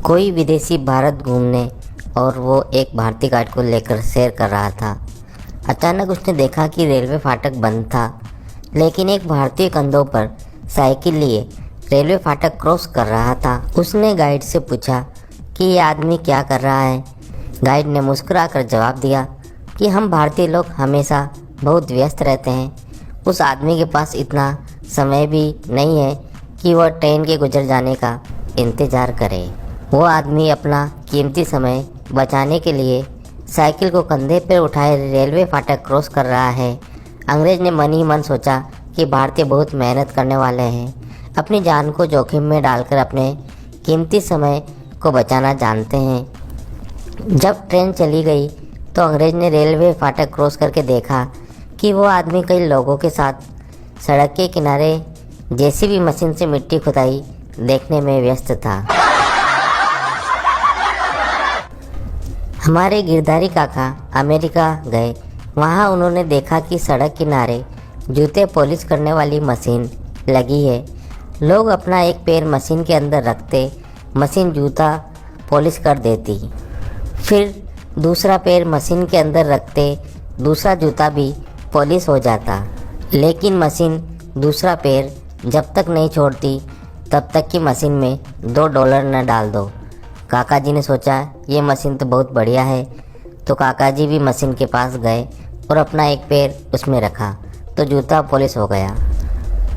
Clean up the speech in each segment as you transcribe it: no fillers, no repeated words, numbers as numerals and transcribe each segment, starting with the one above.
कोई विदेशी भारत घूमने और वो एक भारतीय गाइड को लेकर सैर कर रहा था। अचानक उसने देखा कि रेलवे फाटक बंद था, लेकिन एक भारतीय कंधों पर साइकिल लिए रेलवे फाटक क्रॉस कर रहा था। उसने गाइड से पूछा कि ये आदमी क्या कर रहा है। गाइड ने मुस्कुराकर जवाब दिया कि हम भारतीय लोग हमेशा बहुत व्यस्त रहते हैं। उस आदमी के पास इतना समय भी नहीं है कि वह ट्रेन के गुजर जाने का इंतज़ार करे। वो आदमी अपना कीमती समय बचाने के लिए साइकिल को कंधे पर उठाए रेलवे फाटक क्रॉस कर रहा है। अंग्रेज ने मन ही मन सोचा कि भारतीय बहुत मेहनत करने वाले हैं, अपनी जान को जोखिम में डालकर अपने कीमती समय को बचाना जानते हैं। जब ट्रेन चली गई तो अंग्रेज ने रेलवे फाटक क्रॉस करके देखा कि वो आदमी कई लोगों के साथ सड़क के किनारे जेसीबी मशीन से मिट्टी खुदाई देखने में व्यस्त था। हमारे गिरधारी काका अमेरिका गए। वहाँ उन्होंने देखा कि सड़क किनारे जूते पॉलिश करने वाली मशीन लगी है। लोग अपना एक पैर मशीन के अंदर रखते, मशीन जूता पॉलिश कर देती। फिर दूसरा पैर मशीन के अंदर रखते, दूसरा जूता भी पॉलिश हो जाता। लेकिन मशीन दूसरा पैर जब तक नहीं छोड़ती तब तक कि मशीन में $2 न डाल दो। काका जी ने सोचा ये मशीन तो बहुत बढ़िया है, तो काका जी भी मशीन के पास गए और अपना एक पैर उसमें रखा तो जूता पॉलिश हो गया।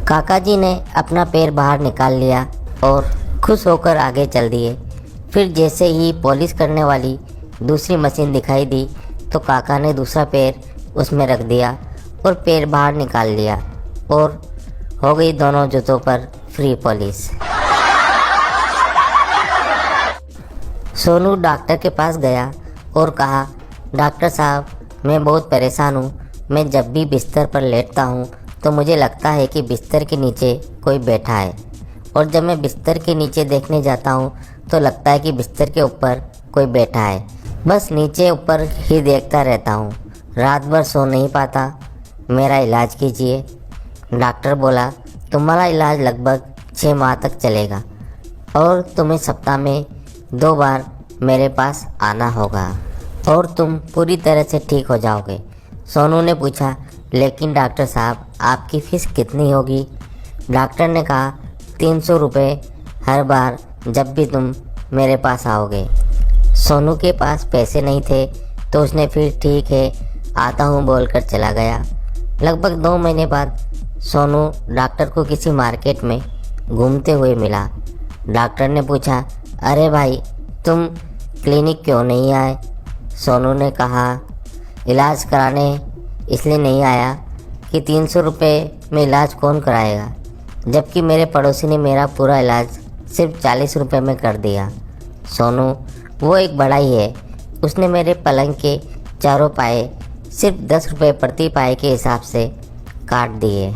काका जी ने अपना पैर बाहर निकाल लिया और खुश होकर आगे चल दिए। फिर जैसे ही पॉलिश करने वाली दूसरी मशीन दिखाई दी तो काका ने दूसरा पैर उसमें रख दिया और पैर बाहर निकाल लिया और हो गई दोनों जूतों पर फ्री पॉलिश। सोनू डॉक्टर के पास गया और कहा, डॉक्टर साहब मैं बहुत परेशान हूँ। मैं जब भी बिस्तर पर लेटता हूँ तो मुझे लगता है कि बिस्तर के नीचे कोई बैठा है, और जब मैं बिस्तर के नीचे देखने जाता हूँ तो लगता है कि बिस्तर के ऊपर कोई बैठा है। बस नीचे ऊपर ही देखता रहता हूँ, रात भर सो नहीं पाता। मेरा इलाज कीजिए। डॉक्टर बोला, तुम्हारा इलाज लगभग 6 माह तक चलेगा और तुम्हें सप्ताह में 2 बार मेरे पास आना होगा और तुम पूरी तरह से ठीक हो जाओगे। सोनू ने पूछा, लेकिन डॉक्टर साहब आपकी फ़ीस कितनी होगी? डॉक्टर ने कहा, 300 रुपये हर बार जब भी तुम मेरे पास आओगे। सोनू के पास पैसे नहीं थे तो उसने फिर ठीक है आता हूँ बोलकर चला गया। लगभग 2 महीने बाद सोनू डॉक्टर को किसी मार्केट में घूमते हुए मिला। डॉक्टर ने पूछा, अरे भाई तुम क्लिनिक क्यों नहीं आए? सोनू ने कहा, इलाज कराने इसलिए नहीं आया कि 300 रुपये में इलाज कौन कराएगा, जबकि मेरे पड़ोसी ने मेरा पूरा इलाज सिर्फ 40 रुपये में कर दिया। सोनू वो एक बड़ा ही है, उसने मेरे पलंग के चारों पाए सिर्फ 10 रुपये प्रति पाए के हिसाब से काट दिए।